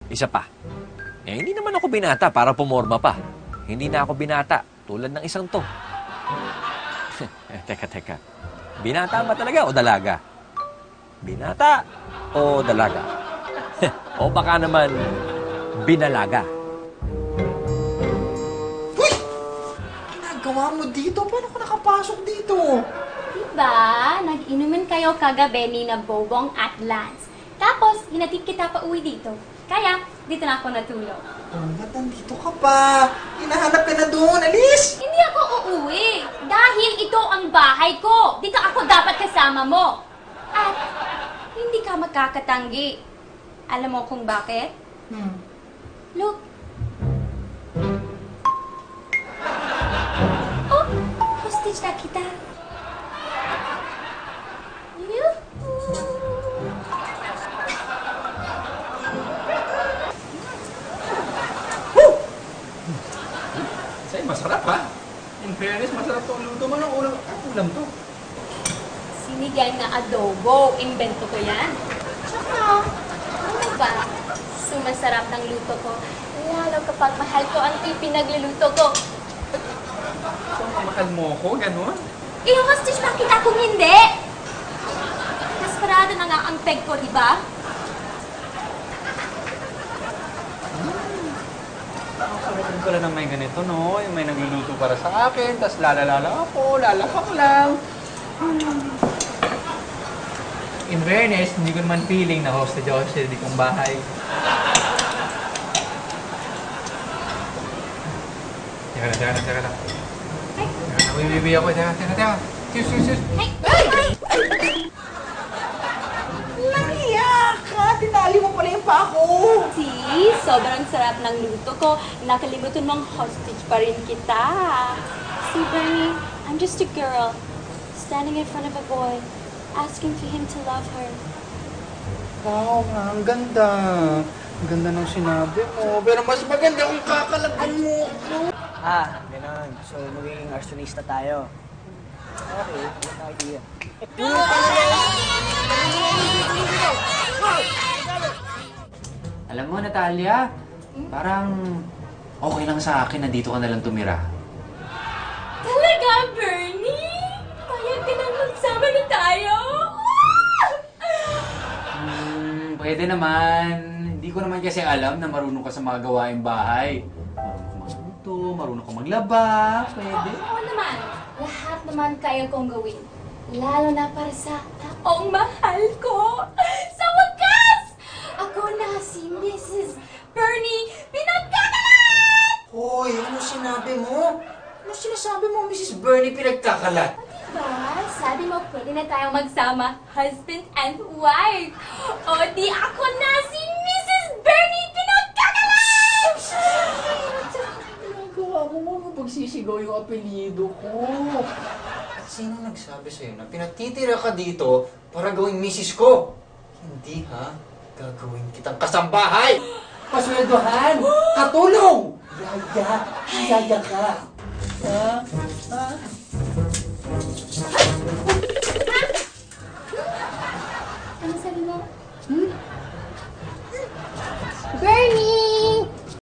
Isa pa. Hindi naman ako binata para pumorma pa. Hindi na ako binata tulad ng isang to. Teka. Binata ba talaga o dalaga? Binata o dalaga? O baka naman binalaga? Uy! Ginagawa mo dito? Paano ka nakapasok dito? Diba? Nag-inuman kayo kagabi ni na Bobong at Lance. Tapos, hinatid kita pa uwi dito. Kaya, dito na ako natulog. Oh, ba't nandito ka pa? Hinahanap ka na doon. Alis! Hindi ako uuwi. Dahil ito ang bahay ko. Dito ako dapat kasama mo. At, hindi ka magkakatanggi. Alam mo kung bakit? Look. Oh, hostage na kita. Sa'yo, masarap ha? In fairness, masarap to ang luto mo ng ulam to. Sinigang na adobo. Invento ko yan. Tsaka, ano ba? Sumasarap ng luto ko. Lalo kapag mahal ko ang ipinagluluto ko. So, mahal mo ko, gano'n? I-hostage na kita kung hindi! Desperado na nga ang peg ko, di ba? Nakakalimutan ko lang ng may ganito, no? Yung may nagluluto para sa akin, tas lalalala ako, lalakak lang. In fairness, hindi ko naman feeling na hostage ako sa kong bahay. Teka na. Nabibibi ako. Teka. Cheers. Ay! Nahiya ka! Tinali mo pala yung pa ako! See? Sobrang sarap ng luto ko. Nakalimutan mong hostage pa rin kita. See, Bernie, I'm just a girl standing in front of a boy asking for him to love her. Wow, ang ganda. Ang ganda ng sinabi mo. Pero mas maganda kung kakalagan mo ako. Ganon. So, magiging arsonista tayo. Okay, good idea. Alam mo, Natalia, parang okay lang sa akin na dito ka nalang tumira. Talaga, Bernie? Payag ka nang magsama na tayo? Pwede naman. Hindi ko naman kasi alam na marunong ka sa mga gawaing bahay. Marunong ka magluto, marunong ka maglaba. Pwede. Oo naman. Lahat naman kaya kong gawin. Lalo na para sa taong mahal ko. Sa wakas! Ako na si Mrs. Bernie Pinagkakalat! Hoy, ano sinabi mo? Ano sinasabi mo, Mrs. Bernie Pinagkakalat? Diba? Sabi mo, pwede na tayong magsama, husband and wife. O di ako na si Mrs. Bernie Pinagkakalat! Ginagawa mo mo pagsisigaw yung apelyido ko. Sino nagsabi sa'yo na pinatitira ka dito para gawing misis ko? Hindi ha? Gagawin kitang kasambahay! Pasweldohan! Katulong! Yaya ka! Ha? Ano sabi mo? Bernie!